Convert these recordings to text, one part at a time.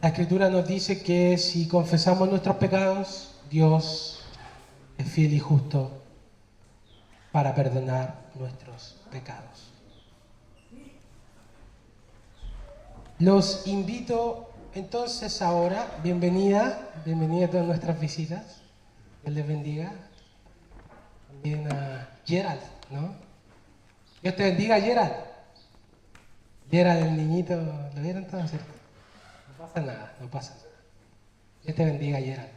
La Escritura nos dice que si confesamos nuestros pecados, Dios es fiel y justo para perdonar nuestros pecados. Los invito entonces ahora, bienvenida a todas nuestras visitas, Dios les bendiga. También a Gerald, ¿no? Dios te bendiga, Gerald. Gerald, el niñito, ¿lo vieron todos, cierto? No pasa nada, no pasa nada. Dios te bendiga, Gerald.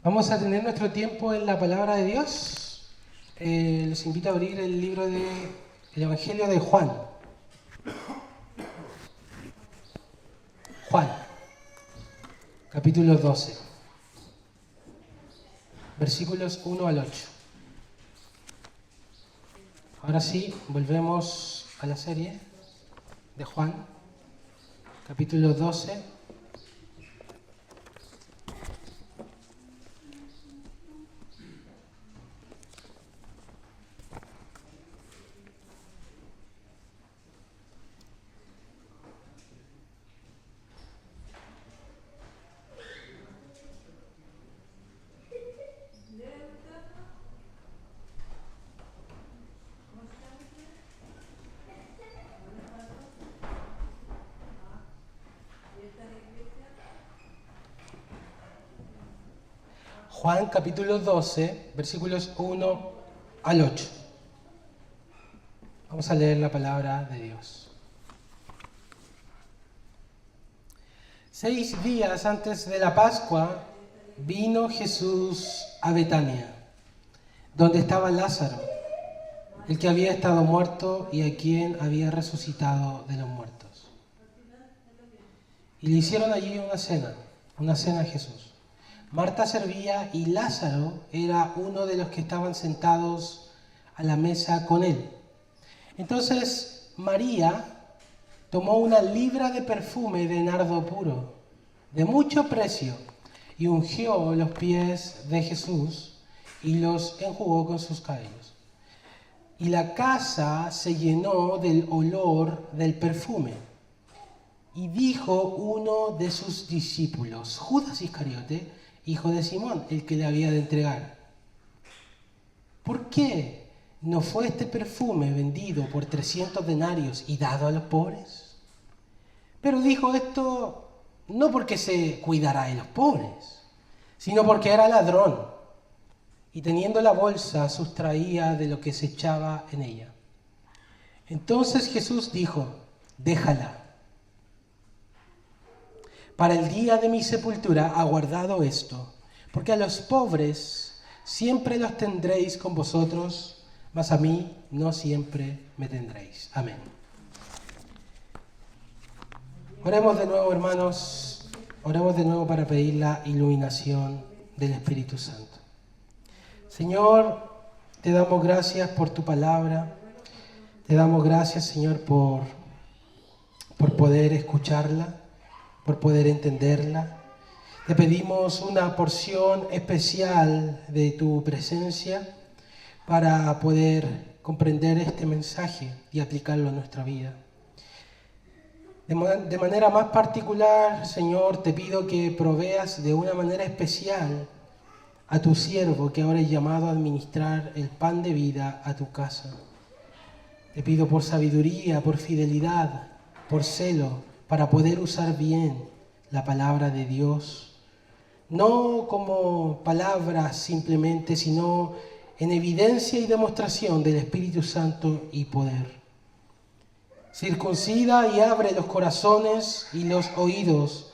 Vamos a tener nuestro tiempo en la palabra de Dios. Los invito a abrir el libro del Evangelio de Juan. Juan, capítulo 12, versículos 1 al 8. Ahora sí, volvemos a la serie de Juan, capítulo 12. Juan capítulo 12, versículos 1 al 8. Vamos a leer la palabra de Dios. 6 días antes de la Pascua vino Jesús a Betania, donde estaba Lázaro, el que había estado muerto y a quien había resucitado de los muertos. Y le hicieron allí una cena a Jesús. Marta servía y Lázaro era uno de los que estaban sentados a la mesa con él. Entonces María tomó una libra de perfume de nardo puro, de mucho precio, y ungió los pies de Jesús y los enjugó con sus cabellos. Y la casa se llenó del olor del perfume. Y dijo uno de sus discípulos, Judas Iscariote, hijo de Simón, el que le había de entregar: ¿por qué no fue este perfume vendido por 300 denarios y dado a los pobres? Pero dijo esto no porque se cuidara de los pobres, sino porque era ladrón, y teniendo la bolsa sustraía de lo que se echaba en ella. Entonces Jesús dijo: déjala. Para el día de mi sepultura ha guardado esto, porque a los pobres siempre los tendréis con vosotros, mas a mí no siempre me tendréis. Amén. Oremos de nuevo, hermanos, oremos de nuevo para pedir la iluminación del Espíritu Santo. Señor, te damos gracias por tu palabra, te damos gracias, Señor, por poder escucharla, por poder entenderla. Te pedimos una porción especial de tu presencia para poder comprender este mensaje y aplicarlo a nuestra vida. De manera más particular, Señor, te pido que proveas de una manera especial a tu siervo que ahora es llamado a administrar el pan de vida a tu casa. Te pido por sabiduría, por fidelidad, por celo, para poder usar bien la palabra de Dios, no como palabras simplemente, sino en evidencia y demostración del Espíritu Santo y poder. Circuncida y abre los corazones y los oídos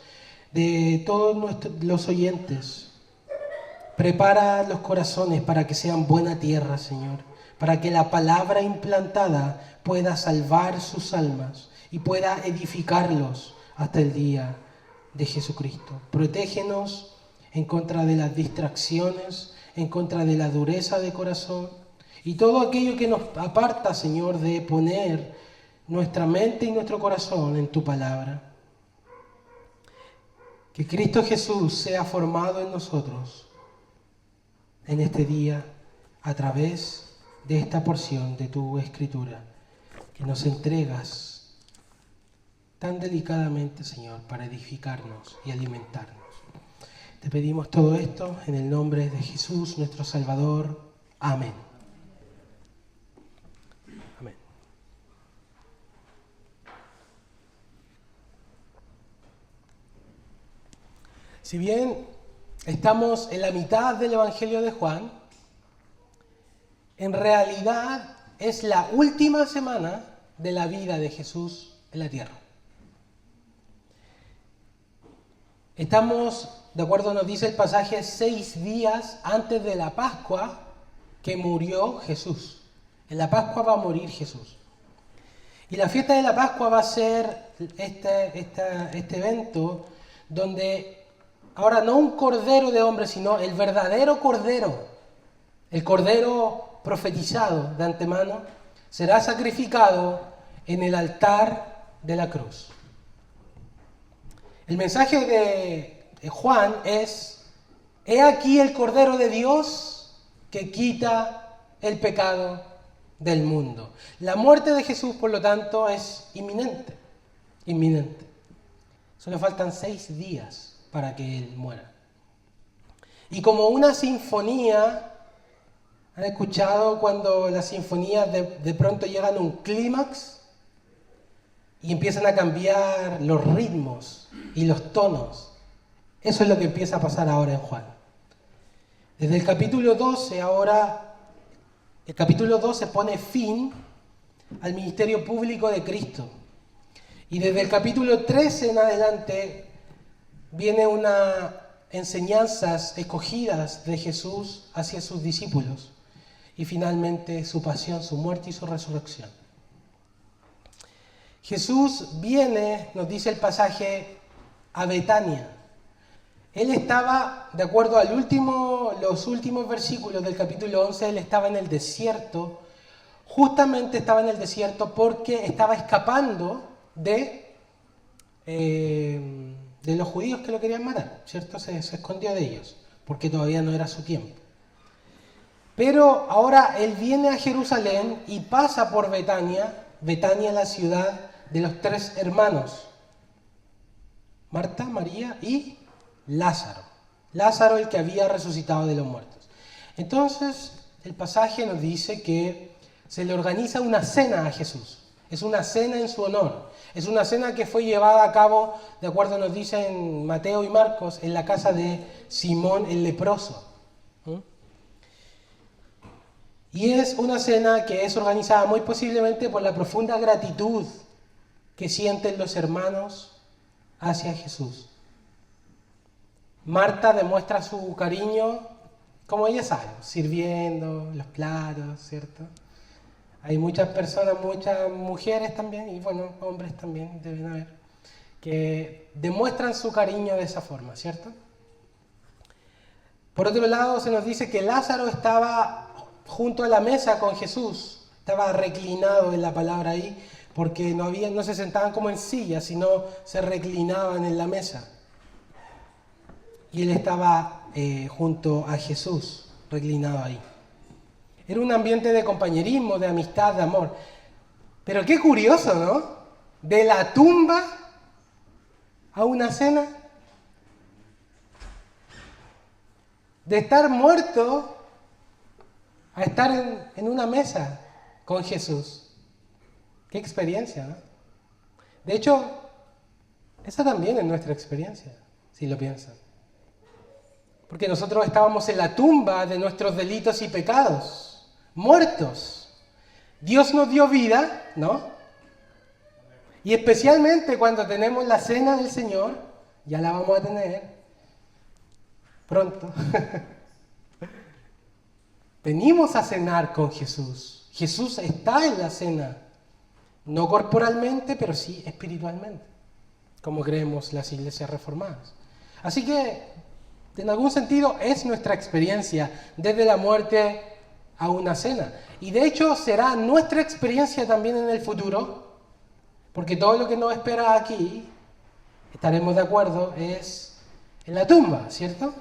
de todos los oyentes. Prepara los corazones para que sean buena tierra, Señor, para que la palabra implantada pueda salvar sus almas y pueda edificarlos hasta el día de Jesucristo. Protégenos en contra de las distracciones, en contra de la dureza de corazón y todo aquello que nos aparta, Señor, de poner nuestra mente y nuestro corazón en tu palabra. Que Cristo Jesús sea formado en nosotros en este día a través de esta porción de tu Escritura que nos entregas tan delicadamente, Señor, para edificarnos y alimentarnos. Te pedimos todo esto en el nombre de Jesús, nuestro Salvador. Amén. Amén. Si bien estamos en la mitad del Evangelio de Juan, en realidad es la última semana de la vida de Jesús en la tierra. Estamos, de acuerdo nos dice el pasaje, 6 días antes de la Pascua que murió Jesús. En la Pascua va a morir Jesús. Y la fiesta de la Pascua va a ser este evento donde ahora no un cordero de hombre, sino el verdadero cordero, el cordero profetizado de antemano, será sacrificado en el altar de la cruz. El mensaje de Juan es: he aquí el Cordero de Dios que quita el pecado del mundo. La muerte de Jesús, por lo tanto, es inminente. Inminente. Solo faltan 6 días para que Él muera. Y como una sinfonía, ¿han escuchado cuando las sinfonías de pronto llegan a un clímax y empiezan a cambiar los ritmos y los tonos? Eso es lo que empieza a pasar ahora en Juan. Desde el capítulo 12 ahora, el capítulo 12 pone fin al ministerio público de Cristo. Y desde el capítulo 13 en adelante viene unas enseñanzas escogidas de Jesús hacia sus discípulos. Y finalmente su pasión, su muerte y su resurrección. Jesús viene, nos dice el pasaje, a Betania. Él estaba, de acuerdo a los últimos versículos del capítulo 11, él estaba en el desierto. Justamente estaba en el desierto porque estaba escapando de los judíos que lo querían matar, ¿cierto? Se escondió de ellos, porque todavía no era su tiempo. Pero ahora él viene a Jerusalén y pasa por Betania, la ciudad de los 3 hermanos, Marta, María y Lázaro. Lázaro, el que había resucitado de los muertos. Entonces, el pasaje nos dice que se le organiza una cena a Jesús. Es una cena en su honor. Es una cena que fue llevada a cabo, de acuerdo nos dicen Mateo y Marcos, en la casa de Simón el leproso. Y es una cena que es organizada muy posiblemente por la profunda gratitud que sienten los hermanos hacia Jesús. Marta demuestra su cariño, como ella sabe, sirviendo los platos, ¿cierto? Hay muchas personas, muchas mujeres también, y bueno, hombres también deben haber, que demuestran su cariño de esa forma, ¿cierto? Por otro lado, se nos dice que Lázaro estaba junto a la mesa con Jesús, estaba reclinado en la palabra ahí, porque no se sentaban como en sillas, sino se reclinaban en la mesa. Y él estaba junto a Jesús, reclinado ahí. Era un ambiente de compañerismo, de amistad, de amor. Pero qué curioso, ¿no? De la tumba a una cena. De estar muerto a estar en una mesa con Jesús. Qué experiencia, ¿no? De hecho, esa también es nuestra experiencia, si lo piensan. Porque nosotros estábamos en la tumba de nuestros delitos y pecados, muertos. Dios nos dio vida, ¿no? Y especialmente cuando tenemos la cena del Señor, ya la vamos a tener pronto. Venimos a cenar con Jesús. Jesús está en la cena. No corporalmente, pero sí espiritualmente, como creemos las iglesias reformadas. Así que, en algún sentido, es nuestra experiencia desde la muerte a una cena. Y de hecho, será nuestra experiencia también en el futuro, porque todo lo que nos espera aquí, estaremos de acuerdo, es en la tumba, ¿cierto?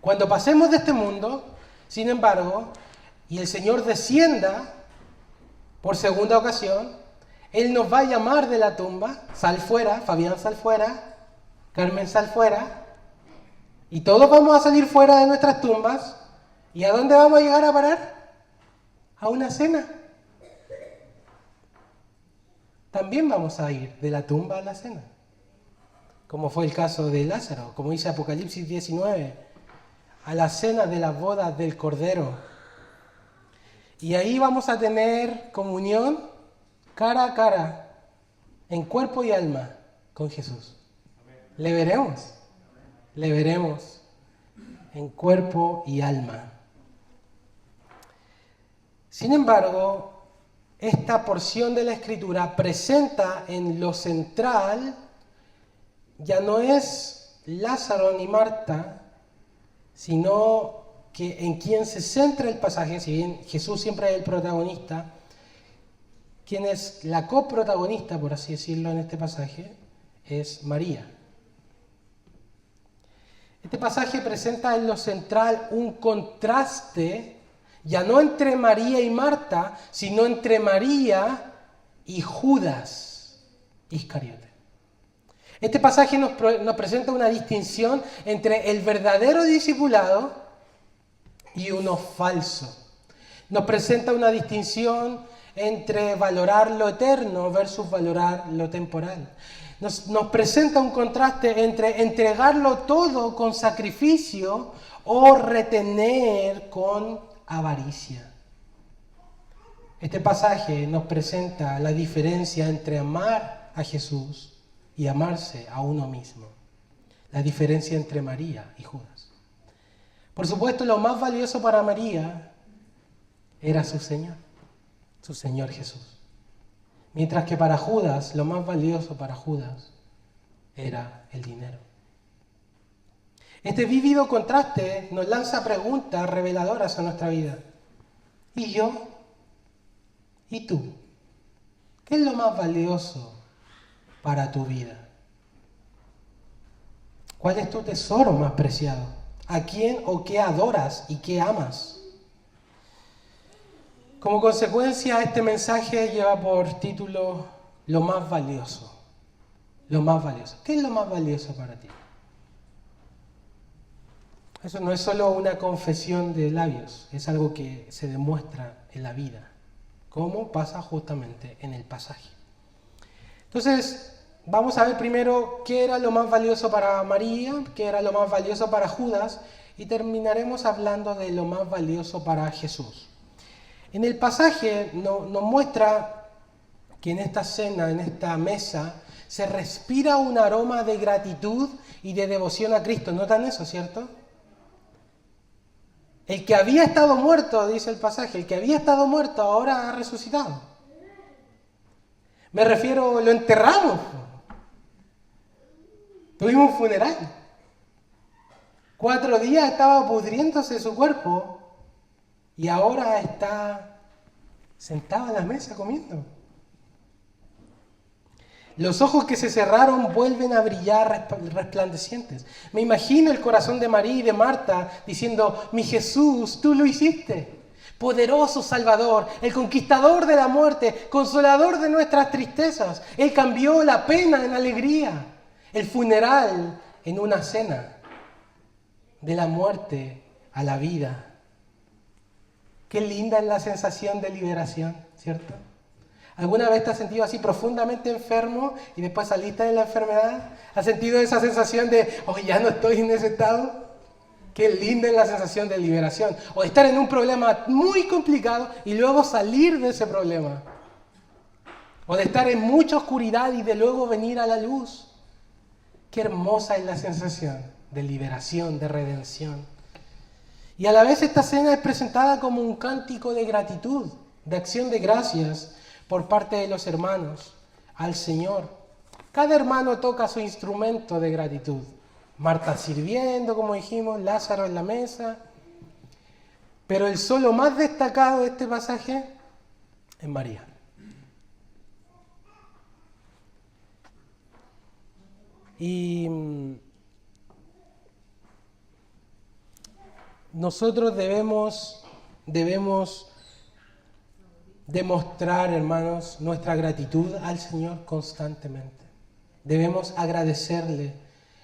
Cuando pasemos de este mundo, sin embargo, y el Señor descienda por segunda ocasión, Él nos va a llamar de la tumba, sal fuera, Fabián sal fuera, Carmen sal fuera, y todos vamos a salir fuera de nuestras tumbas. ¿Y a dónde vamos a llegar a parar? A una cena. También vamos a ir de la tumba a la cena, como fue el caso de Lázaro, como dice Apocalipsis 19, a la cena de las bodas del Cordero. Y ahí vamos a tener comunión cara a cara, en cuerpo y alma, con Jesús. Le veremos en cuerpo y alma. Sin embargo, esta porción de la Escritura presenta en lo central, ya no es Lázaro ni Marta, sino que en quien se centra el pasaje, si bien Jesús siempre es el protagonista, quien es la coprotagonista, por así decirlo, en este pasaje, es María. Este pasaje presenta en lo central un contraste, ya no entre María y Marta, sino entre María y Judas Iscariote. Este pasaje nos presenta una distinción entre el verdadero discipulado y uno falso. Nos presenta una distinción entre valorar lo eterno versus valorar lo temporal. Nos presenta un contraste entre entregarlo todo con sacrificio o retener con avaricia. Este pasaje nos presenta la diferencia entre amar a Jesús y amarse a uno mismo. La diferencia entre María y Judas. Por supuesto, lo más valioso para María era su Señor Jesús. Mientras que para Judas, lo más valioso para Judas era el dinero. Este vívido contraste nos lanza preguntas reveladoras a nuestra vida. ¿Y yo? ¿Y tú? ¿Qué es lo más valioso para tu vida? ¿Cuál es tu tesoro más preciado? ¿A quién o qué adoras y qué amas? Como consecuencia, este mensaje lleva por título Lo más valioso. Lo más valioso. ¿Qué es lo más valioso para ti? Eso no es solo una confesión de labios, es algo que se demuestra en la vida, como pasa justamente en el pasaje. Entonces, vamos a ver primero qué era lo más valioso para María, qué era lo más valioso para Judas, y terminaremos hablando de lo más valioso para Jesús. En el pasaje nos muestra que en esta cena, en esta mesa, se respira un aroma de gratitud y de devoción a Cristo. ¿Notan eso, cierto? El que había estado muerto, dice el pasaje, el que había estado muerto ahora ha resucitado. Me refiero, lo enterramos. Tuvimos un funeral. 4 días estaba pudriéndose su cuerpo y ahora está sentado en la mesa comiendo. Los ojos que se cerraron vuelven a brillar resplandecientes. Me imagino el corazón de María y de Marta diciendo, mi Jesús, tú lo hiciste. Poderoso Salvador, el conquistador de la muerte, consolador de nuestras tristezas. Él cambió la pena en alegría, el funeral en una cena, de la muerte a la vida. Qué linda es la sensación de liberación, ¿cierto? ¿Alguna vez te has sentido así profundamente enfermo y después saliste de la enfermedad? ¿Has sentido esa sensación de, oh, ya no estoy en ese estado? Qué linda es la sensación de liberación. O estar en un problema muy complicado y luego salir de ese problema. O de estar en mucha oscuridad y de luego venir a la luz. Qué hermosa es la sensación de liberación, de redención. Y a la vez esta cena es presentada como un cántico de gratitud, de acción de gracias por parte de los hermanos al Señor. Cada hermano toca su instrumento de gratitud. Marta sirviendo, como dijimos, Lázaro en la mesa. Pero el solo más destacado de este pasaje es María. Y nosotros debemos demostrar, hermanos, nuestra gratitud al Señor constantemente. Debemos agradecerle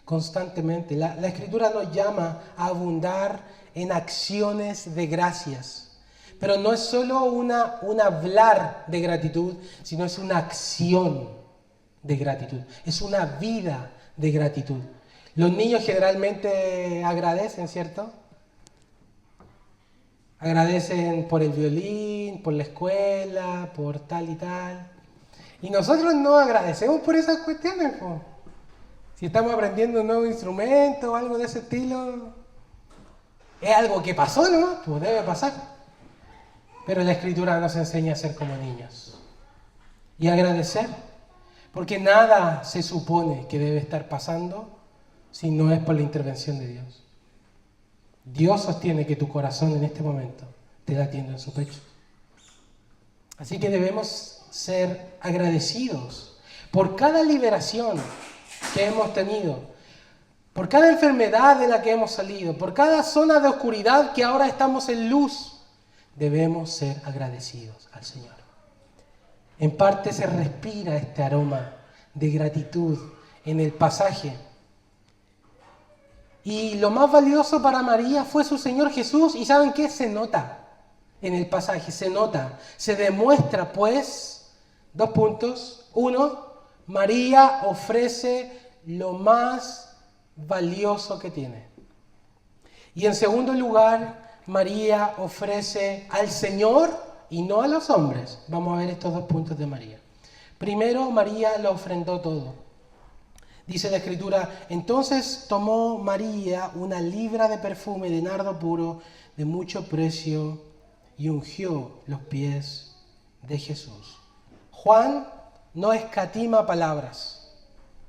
constantemente. La Escritura nos llama a abundar en acciones de gracias. Pero no es solo un hablar de gratitud, sino es una acción de gratitud. Es una vida de gratitud. Los niños generalmente agradecen, ¿cierto? Agradecen por el violín, por la escuela, por tal y tal. Y nosotros no agradecemos por esas cuestiones, po. Si estamos aprendiendo un nuevo instrumento o algo de ese estilo, es algo que pasó, ¿no? Pues debe pasar. Pero la Escritura nos enseña a ser como niños y agradecer, porque nada se supone que debe estar pasando si no es por la intervención de Dios. Dios sostiene que tu corazón en este momento te latiendo en su pecho. Así que debemos ser agradecidos por cada liberación que hemos tenido, por cada enfermedad de la que hemos salido, por cada zona de oscuridad que ahora estamos en luz. Debemos ser agradecidos al Señor. En parte se respira este aroma de gratitud en el pasaje. Y lo más valioso para María fue su Señor Jesús. ¿Y saben qué? Se nota en el pasaje, se nota. Se demuestra, pues, 2 puntos. 1, María ofrece lo más valioso que tiene. Y en segundo lugar, María ofrece al Señor y no a los hombres. Vamos a ver estos 2 puntos de María. Primero, María lo ofrendó todo. Dice la Escritura, entonces tomó María una libra de perfume de nardo puro de mucho precio y ungió los pies de Jesús. Juan no escatima palabras,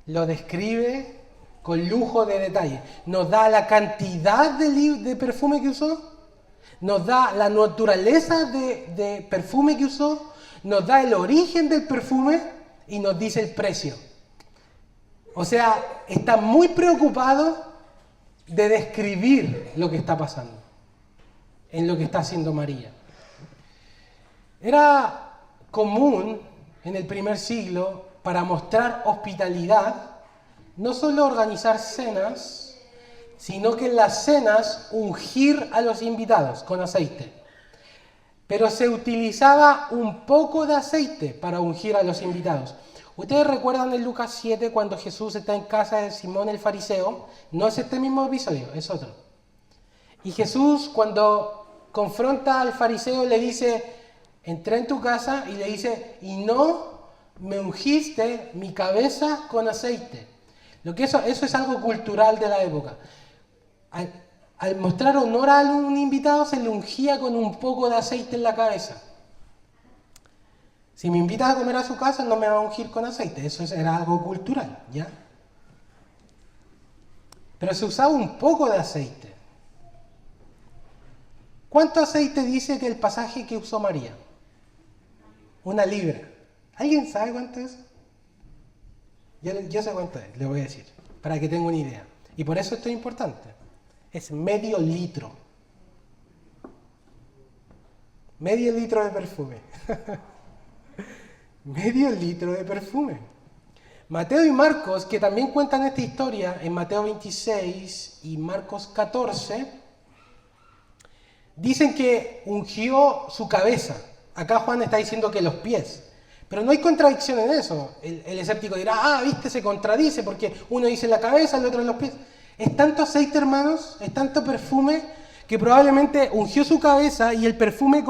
lo describe con lujo de detalle. Nos da la cantidad de perfume que usó, nos da la naturaleza de perfume que usó, nos da el origen del perfume y nos dice el precio. O sea, está muy preocupado de describir lo que está pasando, en lo que está haciendo María. Era común en el primer siglo, para mostrar hospitalidad, no solo organizar cenas, sino que en las cenas ungir a los invitados con aceite. Pero se utilizaba un poco de aceite para ungir a los invitados. ¿Ustedes recuerdan en Lucas 7 cuando Jesús está en casa de Simón el fariseo? No es este mismo episodio, es otro. Y Jesús, cuando confronta al fariseo, le dice, entré en tu casa, y le dice, y no me ungiste mi cabeza con aceite. Eso es algo cultural de la época. Al mostrar honor a un invitado, se le ungía con un poco de aceite en la cabeza. Si me invitas a comer a su casa, no me va a ungir con aceite. Eso era algo cultural, ¿ya? Pero se usaba un poco de aceite. ¿Cuánto aceite dice que el pasaje que usó María? 1 libra. ¿Alguien sabe cuánto es? Yo sé cuánto es, le voy a decir, para que tenga una idea. Y por eso esto es importante. Es medio litro. Medio litro de perfume. Medio litro de perfume. Mateo y Marcos, que también cuentan esta historia en Mateo 26 y Marcos 14, dicen que ungió su cabeza. Acá Juan está diciendo que los pies. Pero no hay contradicción en eso. El escéptico dirá, viste, se contradice porque uno dice la cabeza, el otro en los pies. Es tanto aceite, hermanos, es tanto perfume, que probablemente ungió su cabeza y el perfume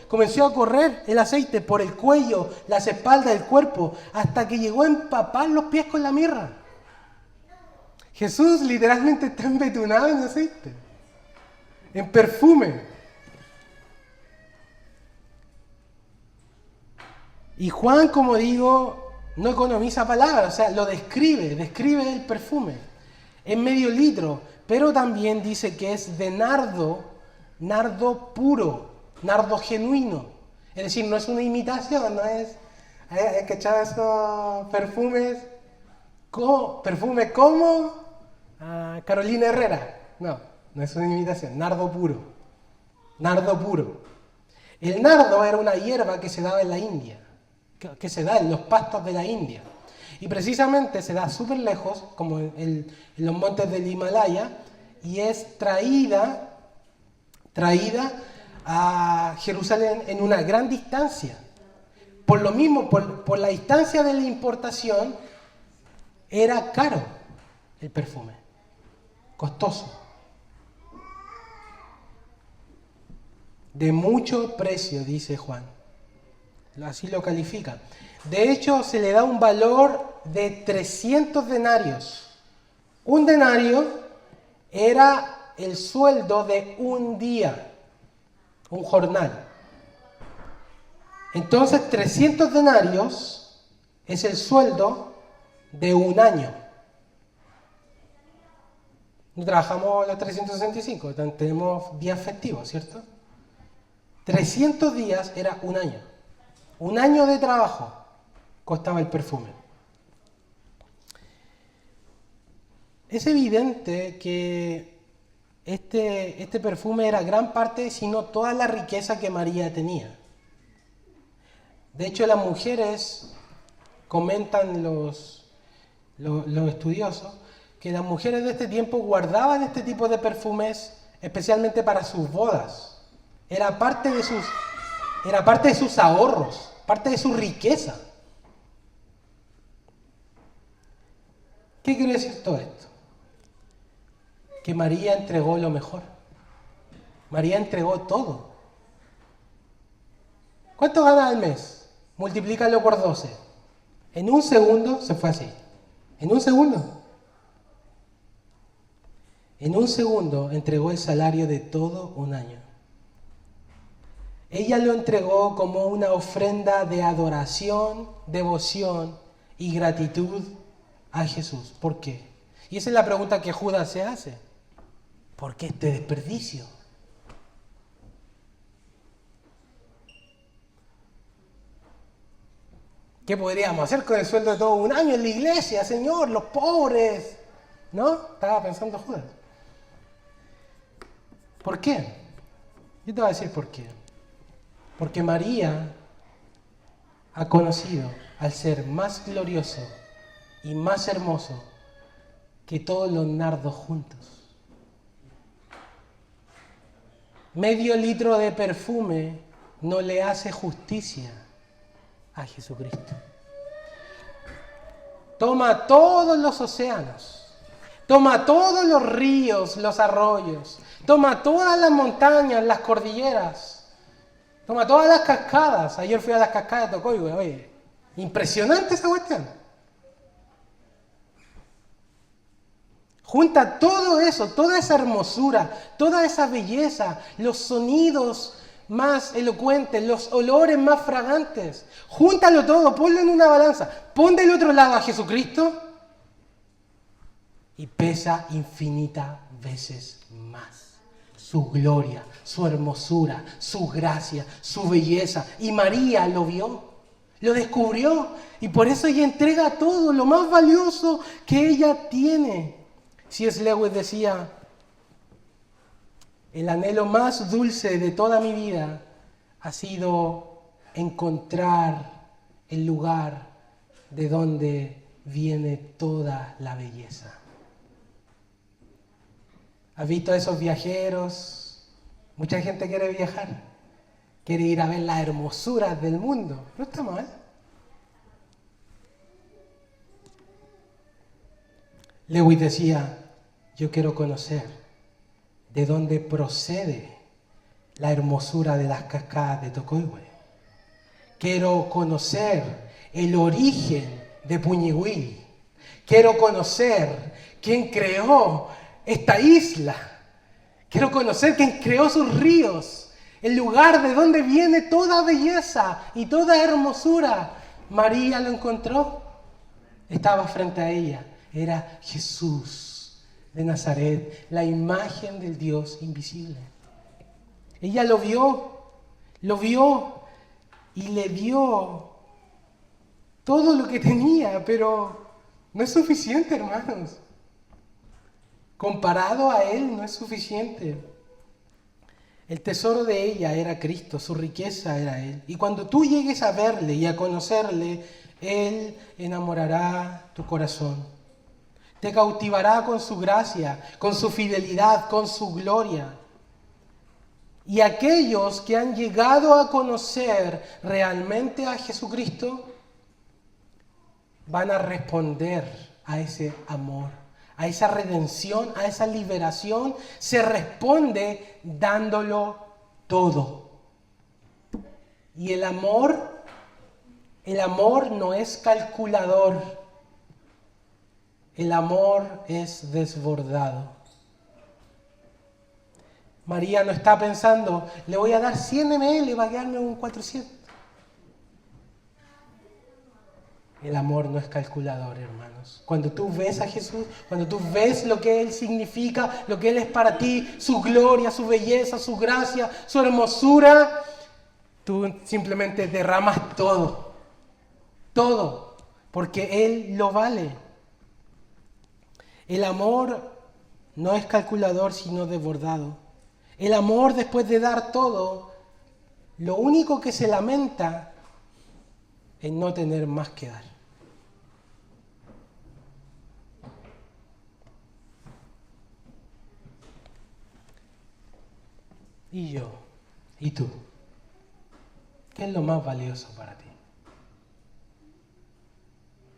comenzó a correr, el aceite, por el cuello, las espaldas, el cuerpo, hasta que llegó a empapar los pies con la mirra. Jesús literalmente está embetunado en aceite, en perfume. Y Juan, como digo, no economiza palabras, o sea, lo describe el perfume. Es medio litro, pero también dice que es de nardo puro, nardo genuino. Es decir, no es una imitación, no es... ¿Hay cachado esos perfumes? ¿Perfume como Carolina Herrera? No es una imitación, nardo puro. Nardo puro. El nardo era una hierba que se daba en la India, que se da en los pastos de la India. Y precisamente se da súper lejos, como en los montes del Himalaya, y es traída a Jerusalén en una gran distancia. Por lo mismo, por la distancia de la importación, era caro el perfume, costoso, de mucho precio, dice Juan. Así lo califica. De hecho, se le da un valor de 300 denarios. Un denario era el sueldo de un día, un jornal. Entonces, 300 denarios es el sueldo de un año. No trabajamos los 365, tenemos días festivos, ¿cierto? 300 días era un año. Un año de trabajo costaba el perfume. Es evidente que este perfume era gran parte, si no toda la riqueza que María tenía. De hecho, las mujeres, comentan los estudiosos, que las mujeres de este tiempo guardaban este tipo de perfumes especialmente para sus bodas. Era parte de sus ahorros, parte de su riqueza. ¿Qué quiere decir todo esto? Que María entregó lo mejor. María entregó todo. ¿Cuánto gana al mes? Multiplícalo por 12. En un segundo se fue así. En un segundo. En un segundo entregó el salario de todo un año. Ella lo entregó como una ofrenda de adoración, devoción y gratitud a Jesús. ¿Por qué? Y esa es la pregunta que Judas se hace. ¿Por qué este desperdicio? ¿Qué podríamos hacer con el sueldo de todo un año en la iglesia, Señor? Los pobres. ¿No? Estaba pensando Judas. ¿Por qué? Yo te voy a decir por qué. Porque María ha conocido al ser más glorioso y más hermoso que todos los nardos juntos. Medio litro de perfume no le hace justicia a Jesucristo. Toma todos los océanos, toma todos los ríos, los arroyos, toma todas las montañas, las cordilleras, toma todas las cascadas. Ayer fui a las cascadas de Tocoigüe, oye, impresionante esa cuestión. Junta todo eso, toda esa hermosura, toda esa belleza, los sonidos más elocuentes, los olores más fragantes. Júntalo todo, ponlo en una balanza. Pon del otro lado a Jesucristo y pesa infinitas veces más. Su gloria, su hermosura, su gracia, su belleza. Y María lo vio, lo descubrió. Y por eso ella entrega todo, lo más valioso que ella tiene. C.S. Lewis decía: el anhelo más dulce de toda mi vida ha sido encontrar el lugar de donde viene toda la belleza. ¿Has visto a esos viajeros? Mucha gente quiere viajar, quiere ir a ver las hermosuras del mundo. No está mal. Lewis decía: yo quiero conocer de dónde procede la hermosura de las cascadas de Tocoigüe. Quiero conocer el origen de Puñihuil. Quiero conocer quién creó esta isla. Quiero conocer quién creó sus ríos, el lugar de donde viene toda belleza y toda hermosura. María lo encontró. Estaba frente a ella. Era Jesús de Nazaret, la imagen del Dios invisible. Ella lo vio y le dio todo lo que tenía, pero no es suficiente, hermanos. Comparado a Él no es suficiente. El tesoro de ella era Cristo, su riqueza era Él. Y cuando tú llegues a verle y a conocerle, Él enamorará tu corazón. Te cautivará con su gracia, con su fidelidad, con su gloria. Y aquellos que han llegado a conocer realmente a Jesucristo van a responder a ese amor, a esa redención, a esa liberación. Se responde dándolo todo. Y el amor no es calculador. El amor es desbordado. María no está pensando, le voy a dar 100 ml, va a quedarme un 400. El amor no es calculador, hermanos. Cuando tú ves a Jesús, cuando tú ves lo que Él significa, lo que Él es para ti, su gloria, su belleza, su gracia, su hermosura, tú simplemente derramas todo. Todo. Porque Él lo vale. El amor no es calculador, sino desbordado. El amor, después de dar todo, lo único que se lamenta es no tener más que dar. Y yo, y tú, ¿qué es lo más valioso para ti?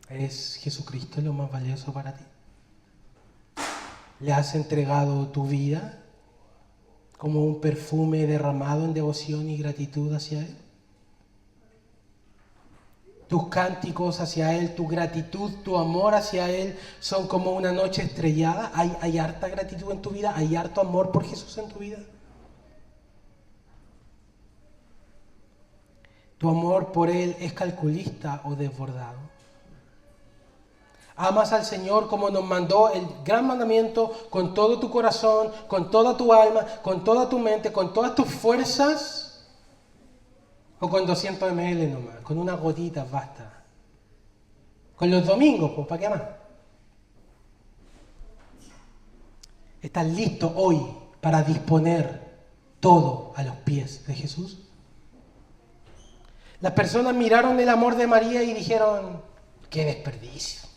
¿Es Jesucristo lo más valioso para ti? ¿Le has entregado tu vida como un perfume derramado en devoción y gratitud hacia Él? Tus cánticos hacia Él, tu gratitud, tu amor hacia Él son como una noche estrellada. ¿Hay harta gratitud en tu vida? ¿Hay harto amor por Jesús en tu vida? ¿Tu amor por Él es calculista o desbordado? Amas al Señor como nos mandó el gran mandamiento, con todo tu corazón, con toda tu alma, con toda tu mente, con todas tus fuerzas, o con 200 ml nomás, con unas gotitas basta. Con los domingos, pues, ¿para qué más? ¿Estás listo hoy para disponer todo a los pies de Jesús? Las personas miraron el amor de María y dijeron, ¡qué desperdicio!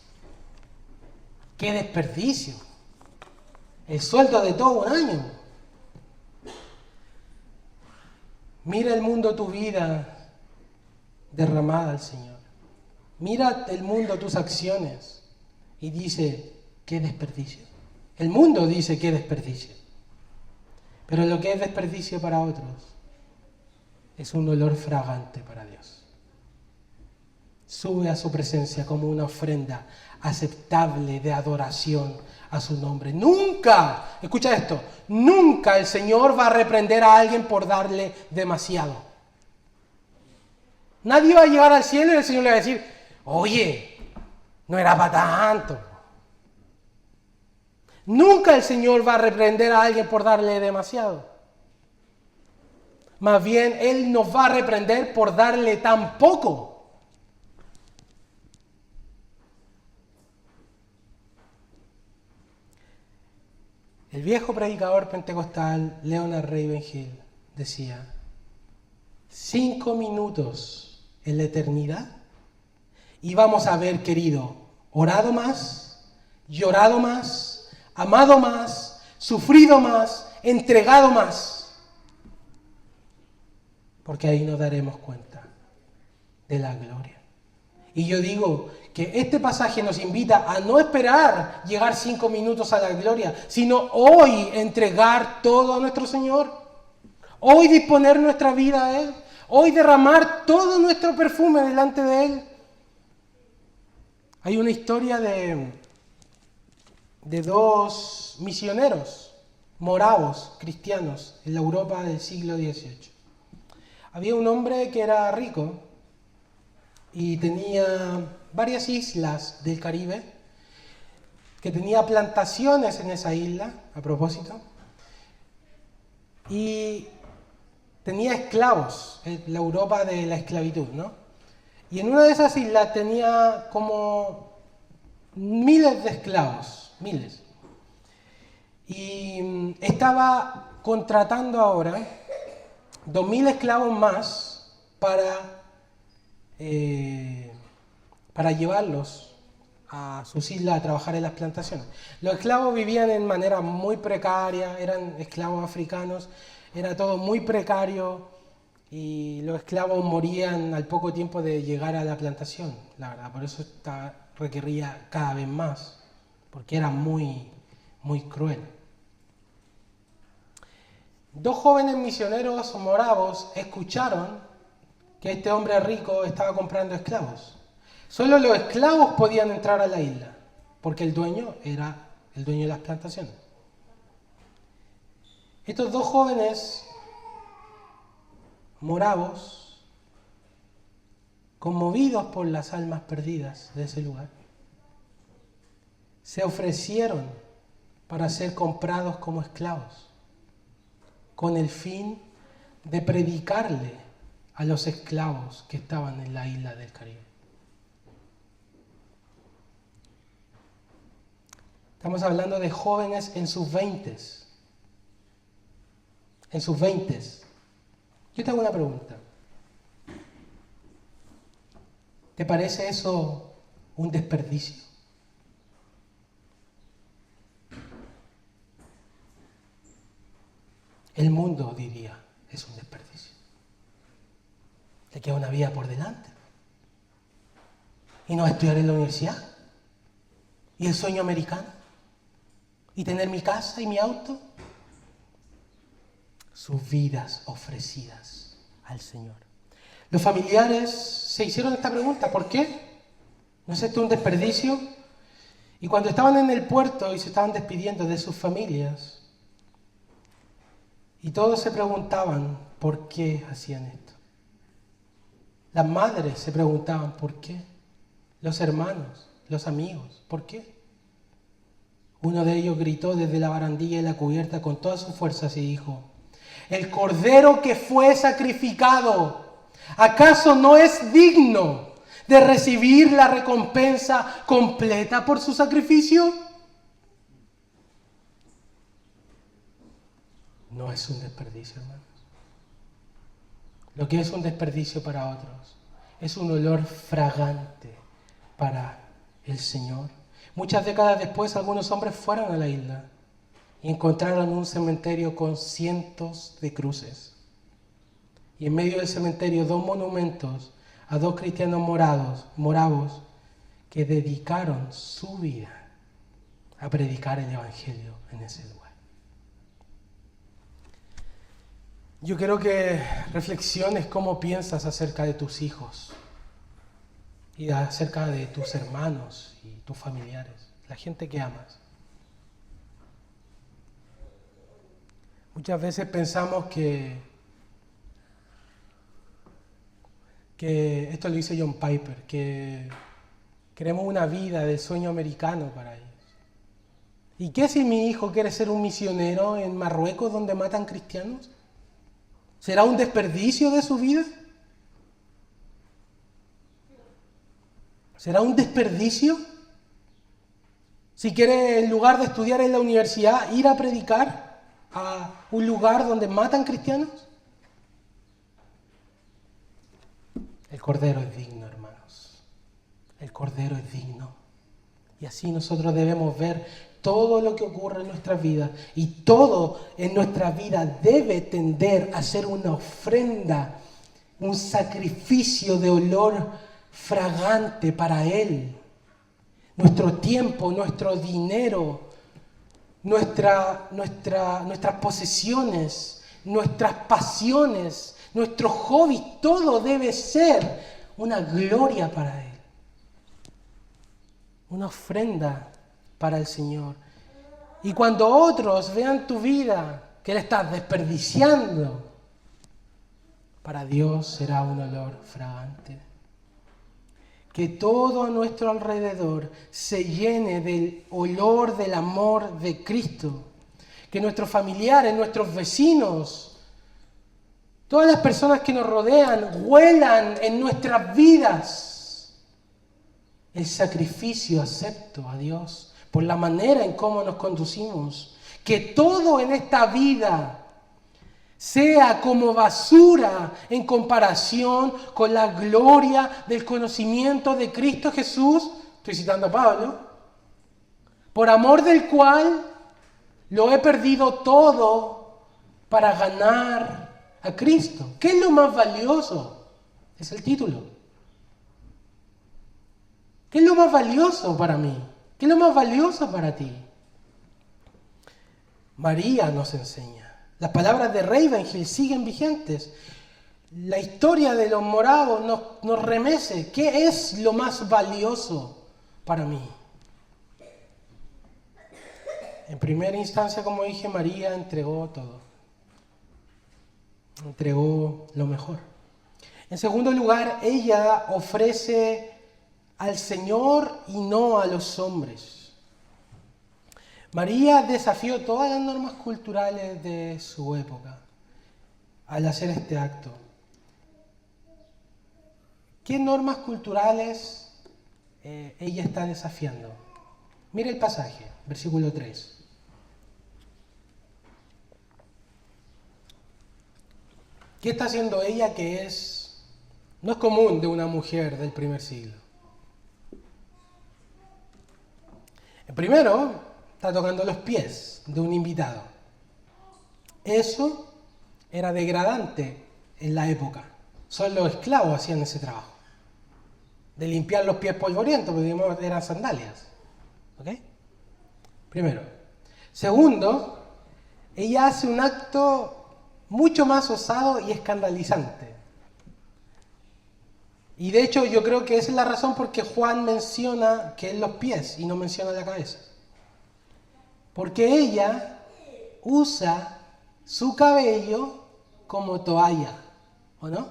¡Qué desperdicio! El sueldo de todo un año. Mira el mundo tu vida derramada al Señor. Mira el mundo tus acciones y dice, ¡qué desperdicio! El mundo dice, ¡qué desperdicio! Pero lo que es desperdicio para otros es un olor fragante para Dios. Sube a su presencia como una ofrenda aceptable de adoración a su nombre. Nunca, escucha esto, nunca el Señor va a reprender a alguien por darle demasiado. Nadie va a llegar al cielo y el Señor le va a decir, oye, no era para tanto. Nunca el Señor va a reprender a alguien por darle demasiado. Más bien, Él nos va a reprender por darle tan poco. El viejo predicador pentecostal Leonard Ravenhill decía, 5 minutos en la eternidad y vamos a haber querido orado más, llorado más, amado más, sufrido más, entregado más. Porque ahí nos daremos cuenta de la gloria. Y yo digo que este pasaje nos invita a no esperar llegar 5 minutos a la gloria, sino hoy entregar todo a nuestro Señor. Hoy disponer nuestra vida a Él. Hoy derramar todo nuestro perfume delante de Él. Hay una historia de 2 misioneros moravos, cristianos, en la Europa del siglo XVIII. Había un hombre que era rico y tenía varias islas del Caribe, que tenía plantaciones en esa isla, a propósito, y tenía esclavos, en la Europa de la esclavitud, ¿no? Y en una de esas islas tenía como miles de esclavos, miles. Y estaba contratando ahora 2.000 esclavos más para llevarlos a sus islas a trabajar en las plantaciones. Los esclavos vivían en manera muy precaria, eran esclavos africanos, era todo muy precario y los esclavos morían al poco tiempo de llegar a la plantación, la verdad, por eso requería cada vez más, porque era muy, muy cruel. 2 jóvenes misioneros moravos escucharon que este hombre rico estaba comprando esclavos. Solo los esclavos podían entrar a la isla, porque el dueño era el dueño de las plantaciones. Estos 2 jóvenes moravos, conmovidos por las almas perdidas de ese lugar, se ofrecieron para ser comprados como esclavos, con el fin de predicarle a los esclavos que estaban en la isla del Caribe. Estamos hablando de jóvenes en sus 20s. En sus 20s. Yo te hago una pregunta. ¿Te parece eso un desperdicio? El mundo diría, es un desperdicio. Le queda una vida por delante. Y no estudiar en la universidad. Y el sueño americano. Y tener mi casa y mi auto. Sus vidas ofrecidas al Señor. Los familiares se hicieron esta pregunta, ¿por qué? ¿No es esto un desperdicio? Y cuando estaban en el puerto y se estaban despidiendo de sus familias, y todos se preguntaban por qué hacían esto. Las madres se preguntaban por qué. Los hermanos, los amigos, ¿por qué? Uno de ellos gritó desde la barandilla de la cubierta con todas sus fuerzas y dijo: el cordero que fue sacrificado, ¿acaso no es digno de recibir la recompensa completa por su sacrificio? No es un desperdicio, hermanos. Lo que es un desperdicio para otros es un olor fragante para el Señor. Muchas décadas después, algunos hombres fueron a la isla y encontraron un cementerio con cientos de cruces. Y en medio del cementerio 2 monumentos a 2 cristianos moravos que dedicaron su vida a predicar el Evangelio en ese lugar. Yo quiero que reflexiones cómo piensas acerca de tus hijos y acerca de tus hermanos y tus familiares, la gente que amas. Muchas veces pensamos que esto lo dice John Piper, que queremos una vida de sueño americano para ellos. ¿Y qué si mi hijo quiere ser un misionero en Marruecos donde matan cristianos? ¿Será un desperdicio de su vida? ¿Será un desperdicio? Si quiere, en lugar de estudiar en la universidad, ir a predicar a un lugar donde matan cristianos. El Cordero es digno, hermanos. El Cordero es digno. Y así nosotros debemos ver todo lo que ocurre en nuestras vidas. Y todo en nuestra vida debe tender a ser una ofrenda, un sacrificio de olor fragante para Él. Nuestro tiempo, nuestro dinero, nuestras posesiones, nuestras pasiones, nuestros hobbies, todo debe ser una gloria para Él. Una ofrenda para el Señor. Y cuando otros vean tu vida que la estás desperdiciando, para Dios será un olor fragante. Que todo a nuestro alrededor se llene del olor del amor de Cristo. Que nuestros familiares, nuestros vecinos, todas las personas que nos rodean, huelan en nuestras vidas el sacrificio acepto a Dios por la manera en cómo nos conducimos. Que todo en esta vida sea como basura en comparación con la gloria del conocimiento de Cristo Jesús, estoy citando a Pablo, por amor del cual lo he perdido todo para ganar a Cristo. ¿Qué es lo más valioso? Es el título. ¿Qué es lo más valioso para mí? ¿Qué es lo más valioso para ti? María nos enseña. Las palabras de Ravenhill siguen vigentes. La historia de los moravos nos remece. ¿Qué es lo más valioso para mí? En primera instancia, como dije, María entregó todo. Entregó lo mejor. En segundo lugar, ella ofrece al Señor y no a los hombres. María desafió todas las normas culturales de su época al hacer este acto. ¿Qué normas culturales ella está desafiando? Mira el pasaje, versículo 3. ¿Qué está haciendo ella que no es común de una mujer del primer siglo? Primero, está tocando los pies de un invitado. Eso era degradante en la época. Solo los esclavos hacían ese trabajo. De limpiar los pies polvorientos, porque eran sandalias. ¿Ok? Primero. Segundo, ella hace un acto mucho más osado y escandalizante. Y de hecho yo creo que esa es la razón por qué Juan menciona que es los pies y no menciona la cabeza. Porque ella usa su cabello como toalla, ¿o no?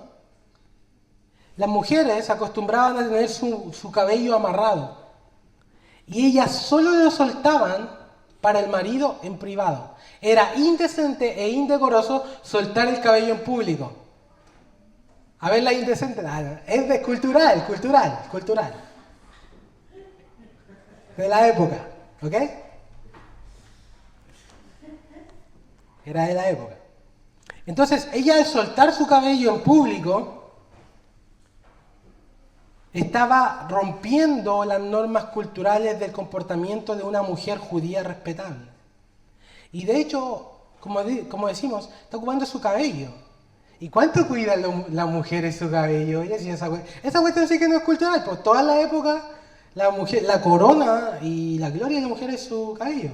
Las mujeres acostumbraban a tener su cabello amarrado y ellas solo lo soltaban para el marido en privado. Era indecente e indecoroso soltar el cabello en público. A ver, la indecente, es cultural. De la época, ¿ok? Era de la época. Entonces, ella al soltar su cabello en público, estaba rompiendo las normas culturales del comportamiento de una mujer judía respetable. Y de hecho, como decimos, está ocupando su cabello. ¿Y cuánto cuida la mujer en su cabello? Oye, si esa cuestión sí que no es cultural. Pues toda la época, la corona y la gloria de la mujer es su cabello.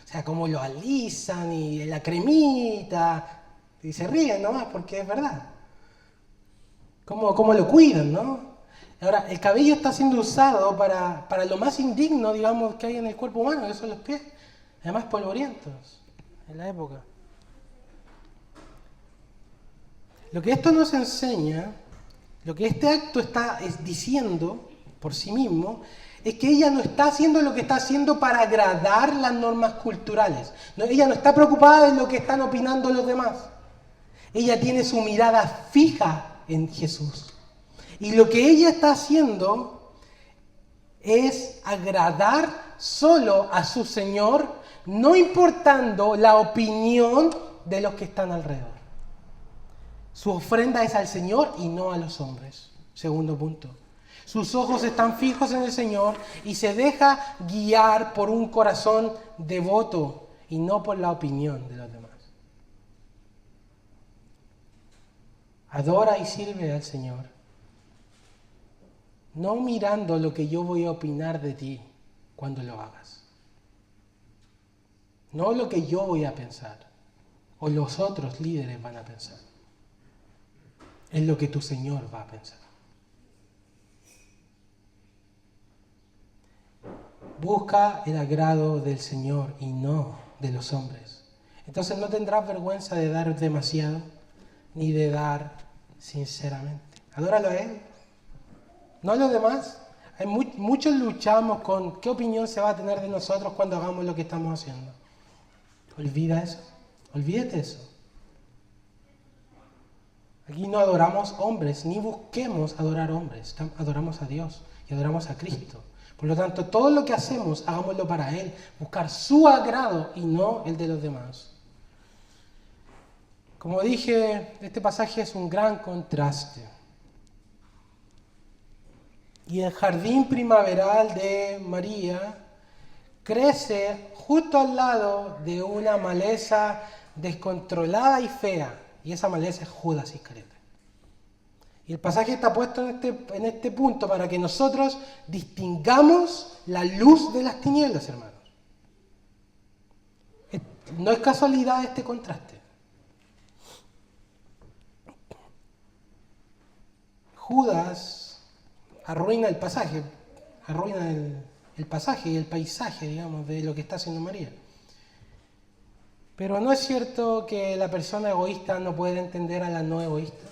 O sea, cómo lo alisan y la cremita. Y se ríen nomás porque es verdad. Cómo lo cuidan, ¿no? Ahora, el cabello está siendo usado para lo más indigno, digamos, que hay en el cuerpo humano, que son los pies. Además polvorientos en la época. Lo que esto nos enseña, lo que este acto está diciendo por sí mismo, es que ella no está haciendo lo que está haciendo para agradar las normas culturales. Ella no está preocupada de lo que están opinando los demás. Ella tiene su mirada fija en Jesús. Y lo que ella está haciendo es agradar solo a su Señor, no importando la opinión de los que están alrededor. Su ofrenda es al Señor y no a los hombres. Segundo punto. Sus ojos están fijos en el Señor y se deja guiar por un corazón devoto y no por la opinión de los demás. Adora y sirve al Señor, no mirando lo que yo voy a opinar de ti cuando lo hagas. No lo que yo voy a pensar o los otros líderes van a pensar. Es lo que tu Señor va a pensar. Busca el agrado del Señor y no de los hombres. Entonces no tendrás vergüenza de dar demasiado ni de dar sinceramente. Adóralo a Él, no a los demás. Muchos luchamos con qué opinión se va a tener de nosotros cuando hagamos lo que estamos haciendo. Olvida eso, olvídate eso. Aquí no adoramos hombres, ni busquemos adorar hombres, adoramos a Dios y adoramos a Cristo. Por lo tanto, todo lo que hacemos, hagámoslo para Él, buscar su agrado y no el de los demás. Como dije, este pasaje es un gran contraste. Y el jardín primaveral de María crece justo al lado de una maleza descontrolada y fea. Y esa maleza es Judas Iscariote. Y el pasaje está puesto en este punto para que nosotros distingamos la luz de las tinieblas, hermanos. No es casualidad este contraste. Judas arruina el pasaje, arruina el pasaje y el paisaje, digamos, de lo que está haciendo María. Pero no es cierto que la persona egoísta no puede entender a la no egoísta.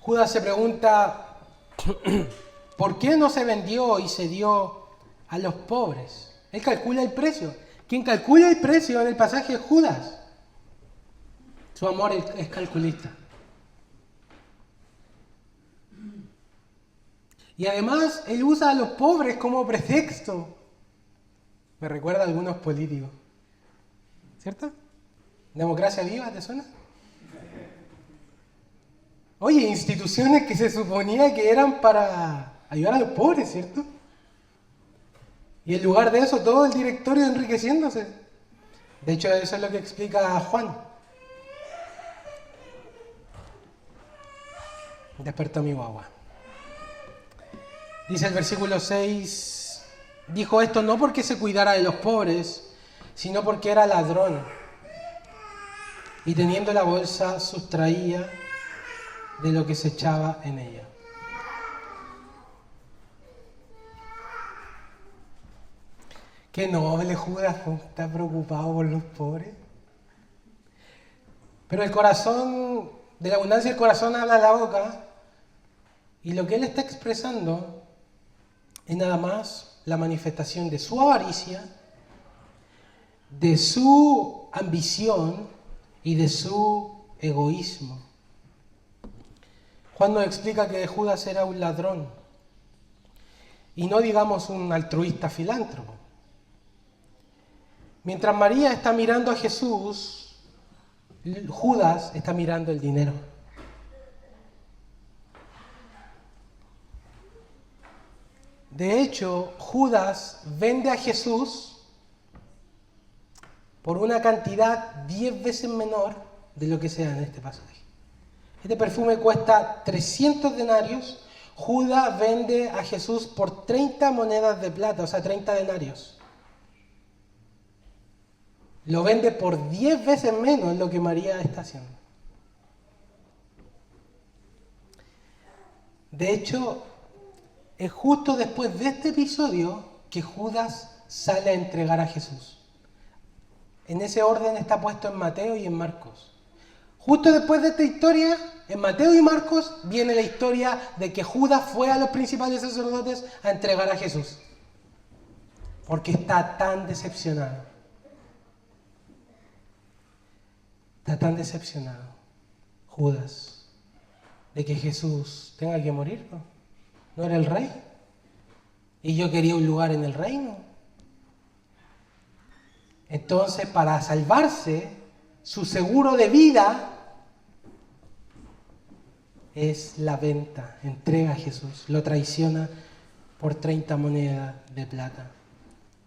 Judas se pregunta, ¿por qué no se vendió y se dio a los pobres? Él calcula el precio. Quien calcula el precio en el pasaje es Judas. Su amor es calculista. Y además, él usa a los pobres como pretexto. Me recuerda a algunos políticos. ¿Cierto? ¿Democracia viva te suena? Oye, instituciones que se suponía que eran para ayudar a los pobres, ¿cierto? Y en lugar de eso, todo el directorio enriqueciéndose. De hecho, eso es lo que explica Juan. Despertó mi guagua. Dice el versículo 6, dijo esto no porque se cuidara de los pobres, sino porque era ladrón. Y teniendo la bolsa, sustraía de lo que se echaba en ella. Qué noble Judas, está preocupado por los pobres. Pero el corazón, de la abundancia del corazón habla la boca, y lo que él está expresando es nada más la manifestación de su avaricia, de su ambición y de su egoísmo. Juan nos explica que Judas era un ladrón y no digamos un altruista filántropo. Mientras María está mirando a Jesús, Judas está mirando el dinero. De hecho, Judas vende a Jesús por una cantidad 10 veces menor de lo que sea en este pasaje. Este perfume cuesta 300 denarios. Judas vende a Jesús por 30 monedas de plata, o sea, 30 denarios. Lo vende por 10 veces menos lo que María está haciendo. De hecho, es justo después de este episodio que Judas sale a entregar a Jesús. En ese orden está puesto en Mateo y en Marcos. Justo después de esta historia, en Mateo y Marcos, viene la historia de que Judas fue a los principales sacerdotes a entregar a Jesús. Porque está tan decepcionado. Está tan decepcionado, Judas, de que Jesús tenga que morir, ¿no? ¿No era el rey? Y yo quería un lugar en el reino. Entonces, para salvarse, su seguro de vida es la venta, entrega a Jesús, lo traiciona por 30 monedas de plata.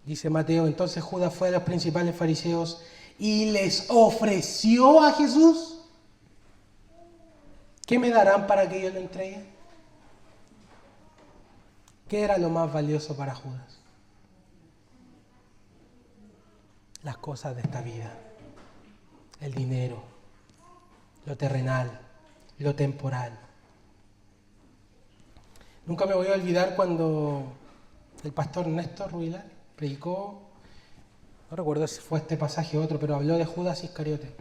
Dice Mateo, entonces Judas fue a los principales fariseos y les ofreció a Jesús. ¿Qué me darán para que yo lo entregue? ¿Qué era lo más valioso para Judas? Las cosas de esta vida, el dinero, lo terrenal, lo temporal. Nunca me voy a olvidar cuando el pastor Néstor Ruilar predicó, no recuerdo si fue este pasaje o otro, pero habló de Judas Iscariote.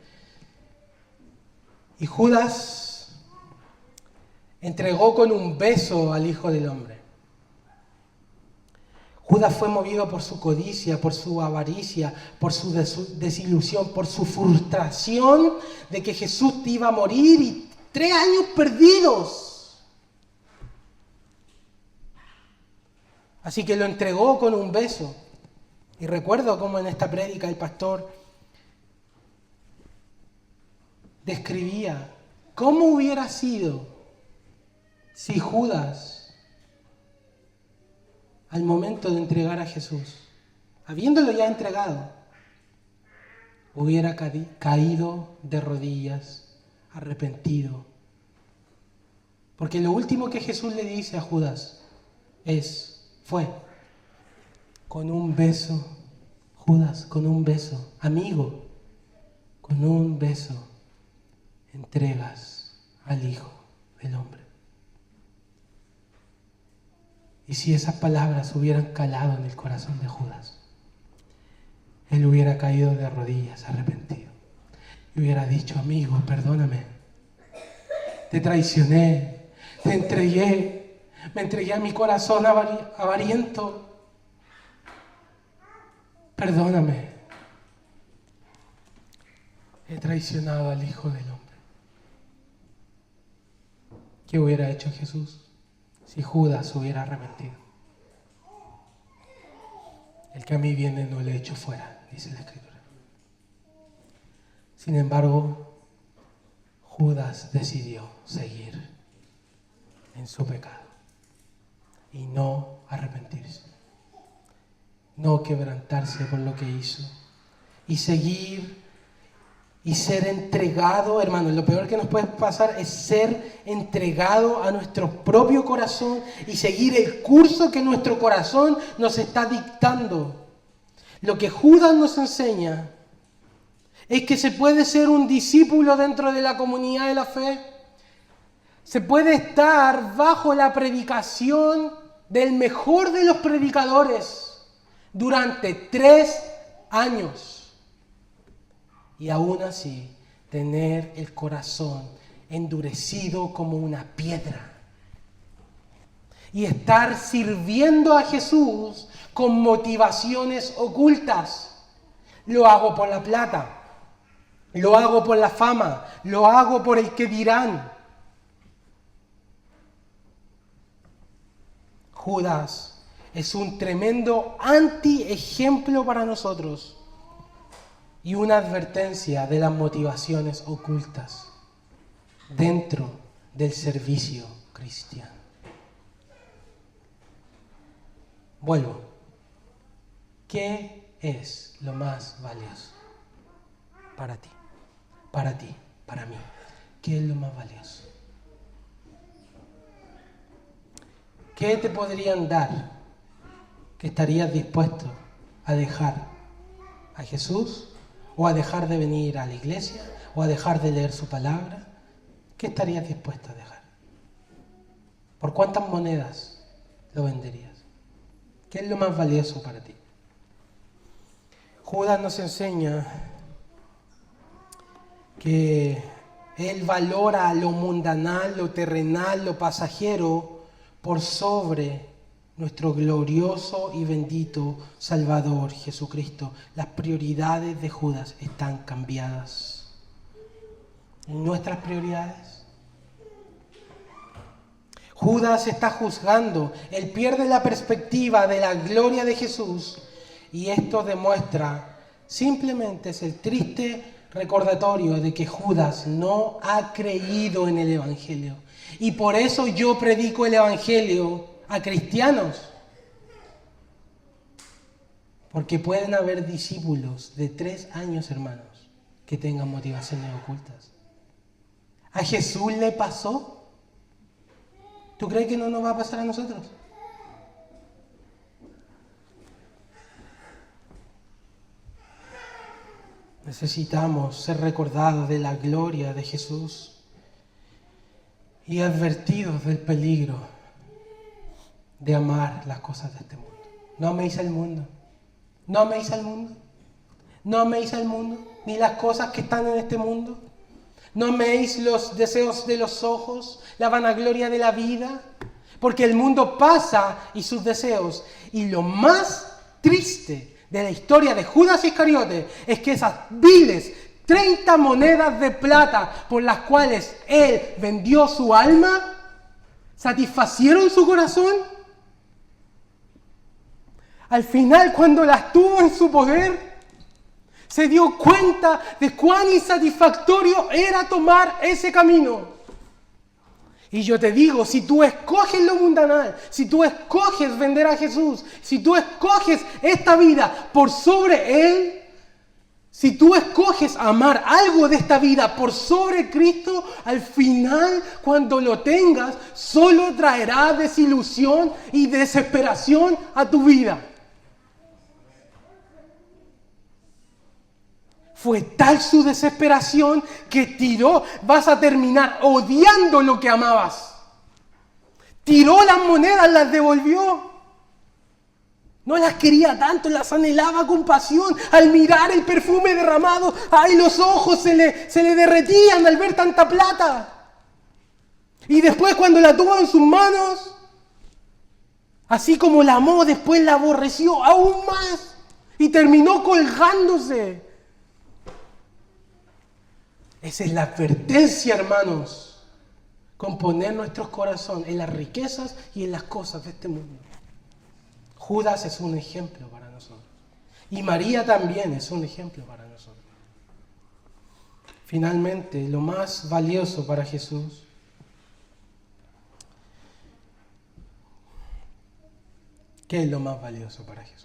Y Judas entregó con un beso al Hijo del Hombre. Judas fue movido por su codicia, por su avaricia, por su desilusión, por su frustración de que Jesús iba a morir y 3 años perdidos. Así que lo entregó con un beso. Y recuerdo cómo en esta prédica el pastor describía cómo hubiera sido si Judas, al momento de entregar a Jesús, habiéndolo ya entregado, hubiera caído de rodillas, arrepentido. Porque lo último que Jesús le dice a Judas fue, con un beso, Judas, con un beso, amigo, con un beso, entregas al Hijo del Hombre. Y si esas palabras hubieran calado en el corazón de Judas, él hubiera caído de rodillas, arrepentido, y hubiera dicho, amigo, perdóname, te traicioné, me entregué a mi corazón avariento, perdóname, he traicionado al Hijo del Hombre. ¿Qué hubiera hecho Jesús si Judas hubiera arrepentido? El que a mí viene no le echo fuera, dice la Escritura. Sin embargo, Judas decidió seguir en su pecado y no arrepentirse, no quebrantarse por lo que hizo y seguir y ser entregado, hermanos. Lo peor que nos puede pasar es ser entregado a nuestro propio corazón y seguir el curso que nuestro corazón nos está dictando. Lo que Judas nos enseña es que se puede ser un discípulo dentro de la comunidad de la fe. Se puede estar bajo la predicación del mejor de los predicadores durante 3 años. Y aún así, tener el corazón endurecido como una piedra. Y estar sirviendo a Jesús con motivaciones ocultas. Lo hago por la plata, lo hago por la fama, lo hago por el que dirán. Judas es un tremendo anti-ejemplo para nosotros. Y una advertencia de las motivaciones ocultas dentro del servicio cristiano. Vuelvo. ¿Qué es lo más valioso para ti? Para ti, para mí. ¿Qué es lo más valioso? ¿Qué te podrían dar que estarías dispuesto a dejar a Jesús? ¿O a dejar de venir a la iglesia? ¿O a dejar de leer su palabra? ¿Qué estarías dispuesto a dejar? ¿Por cuántas monedas lo venderías? ¿Qué es lo más valioso para ti? Judas nos enseña que él valora lo mundanal, lo terrenal, lo pasajero por sobre nuestro glorioso y bendito Salvador Jesucristo. Las prioridades de Judas están cambiadas. ¿Y nuestras prioridades? Judas está juzgando. Él pierde la perspectiva de la gloria de Jesús. Y esto demuestra, simplemente es el triste recordatorio de que Judas no ha creído en el Evangelio. Y por eso yo predico el Evangelio a cristianos, porque pueden haber discípulos de 3 años, hermanos, que tengan motivaciones ocultas. ¿A Jesús le pasó? ¿Tú crees que no nos va a pasar a nosotros? Necesitamos ser recordados de la gloria de Jesús y advertidos del peligro de amar las cosas de este mundo. No améis al mundo. No améis al mundo. No améis al mundo, ni las cosas que están en este mundo. No améis los deseos de los ojos, la vanagloria de la vida, porque el mundo pasa y sus deseos. Y lo más triste de la historia de Judas Iscariote es que esas viles 30 monedas de plata por las cuales él vendió su alma, satisfacieron su corazón. al final, cuando las tuvo en su poder, se dio cuenta de cuán insatisfactorio era tomar ese camino. Y yo te digo, si tú escoges lo mundanal, si tú escoges vender a Jesús, si tú escoges esta vida por sobre Él, si tú escoges amar algo de esta vida por sobre Cristo, al final, cuando lo tengas, solo traerá desilusión y desesperación a tu vida. Fue tal su desesperación que vas a terminar odiando lo que amabas. Tiró las monedas, las devolvió. No las quería tanto, las anhelaba con pasión. Al mirar el perfume derramado, ¡ay! Los ojos se le derretían al ver tanta plata. Y después, cuando la tuvo en sus manos, así como la amó, después la aborreció aún más. Y terminó colgándose. Esa es la advertencia, hermanos, con poner nuestros corazones en las riquezas y en las cosas de este mundo. Judas es un ejemplo para nosotros. Y María también es un ejemplo para nosotros. Finalmente, lo más valioso para Jesús ¿qué es lo más valioso para Jesús?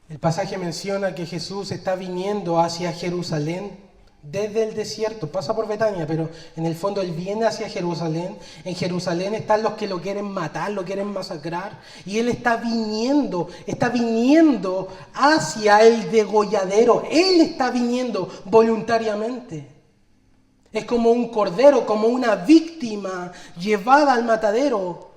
El pasaje menciona que Jesús está viniendo hacia Jerusalén desde el desierto. Pasa por Betania, pero en el fondo Él viene hacia Jerusalén. En Jerusalén están los que lo quieren matar, lo quieren masacrar. Y Él está viniendo hacia el degolladero. Él está viniendo voluntariamente. Es como un cordero, como una víctima llevada al matadero.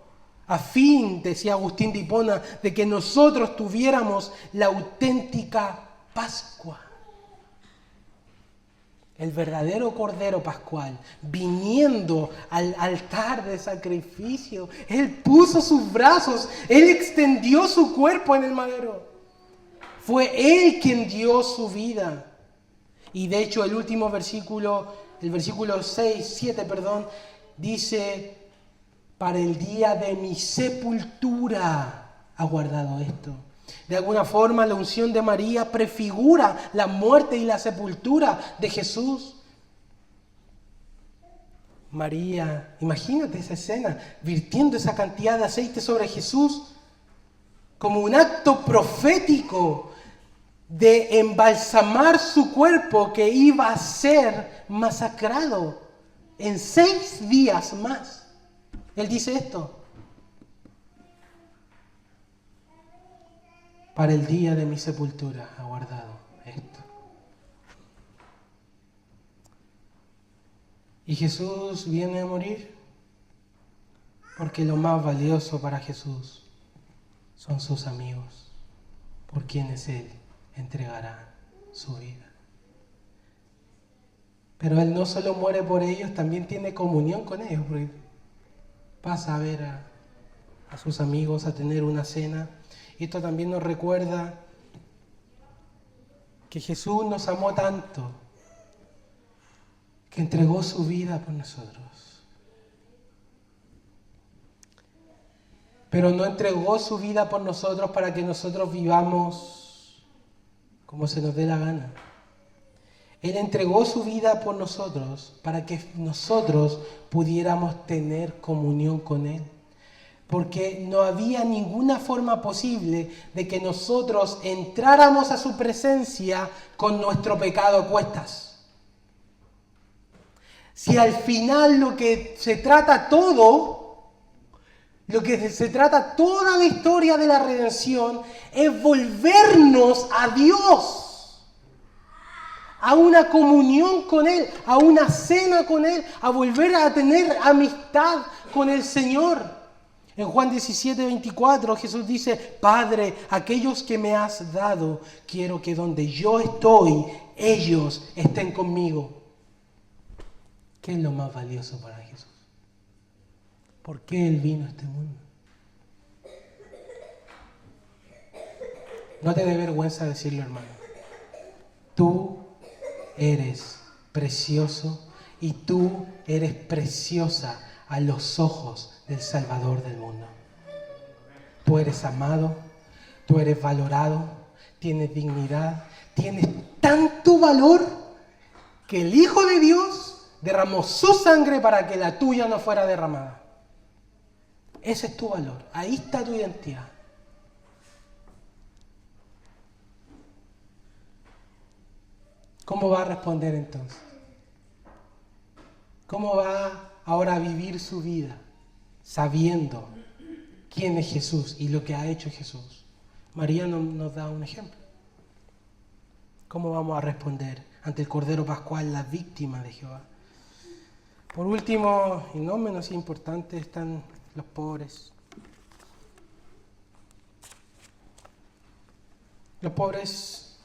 A fin, decía Agustín de Hipona, de que nosotros tuviéramos la auténtica Pascua. El verdadero Cordero Pascual, viniendo al altar de sacrificio. Él puso sus brazos, Él extendió su cuerpo en el madero. Fue Él quien dio su vida. Y de hecho el último versículo, el versículo 7, dice: para el día de mi sepultura ha guardado esto. De alguna forma, la unción de María prefigura la muerte y la sepultura de Jesús. María, imagínate esa escena, virtiendo esa cantidad de aceite sobre Jesús como un acto profético de embalsamar su cuerpo que iba a ser masacrado en 6 días más. Él dice esto: para el día de mi sepultura ha guardado esto. Y Jesús viene a morir porque lo más valioso para Jesús son sus amigos, por quienes Él entregará su vida. Pero Él no solo muere por ellos, también tiene comunión con ellos, porque pasa a ver a sus amigos, a tener una cena. Y esto también nos recuerda que Jesús nos amó tanto que entregó su vida por nosotros. Pero no entregó su vida por nosotros para que nosotros vivamos como se nos dé la gana. Él entregó su vida por nosotros para que nosotros pudiéramos tener comunión con Él. Porque no había ninguna forma posible de que nosotros entráramos a su presencia con nuestro pecado a cuestas. Si al final lo que se trata toda la historia de la redención es volvernos a Dios. A una comunión con Él, a una cena con Él, a volver a tener amistad con el Señor. En Juan 17:24 Jesús dice: Padre, aquellos que me has dado, quiero que donde yo estoy, ellos estén conmigo. ¿Qué es lo más valioso para Jesús? ¿Por qué Él vino a este mundo? No te dé vergüenza decirlo, hermano. Tú eres precioso y tú eres preciosa a los ojos del Salvador del mundo. Tú eres amado, tú eres valorado, tienes dignidad, tienes tanto valor que el Hijo de Dios derramó su sangre para que la tuya no fuera derramada. Ese es tu valor, ahí está tu identidad. ¿Cómo va a responder entonces? ¿Cómo va ahora a vivir su vida sabiendo quién es Jesús y lo que ha hecho Jesús? María nos da un ejemplo. ¿Cómo vamos a responder ante el Cordero Pascual, la víctima de Jehová? Por último, y no menos importante, están los pobres. Los pobres,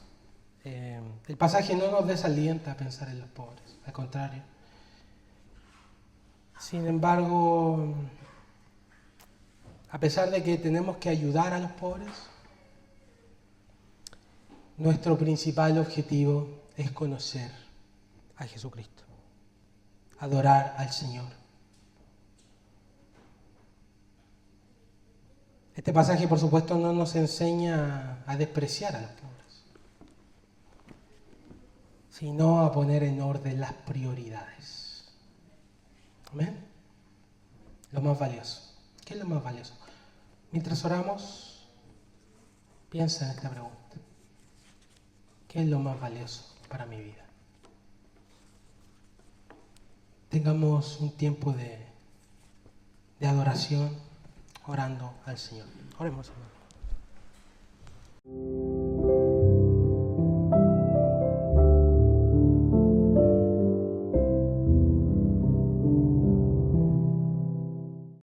el pasaje no nos desalienta a pensar en los pobres, al contrario. Sin embargo, a pesar de que tenemos que ayudar a los pobres, nuestro principal objetivo es conocer a Jesucristo, adorar al Señor. Este pasaje, por supuesto, no nos enseña a despreciar a los pobres, sino a poner en orden las prioridades. ¿Amén? Lo más valioso. ¿Qué es lo más valioso? Mientras oramos, piensa en esta pregunta. ¿Qué es lo más valioso para mi vida? Tengamos un tiempo de adoración orando al Señor. Oremos, hermano.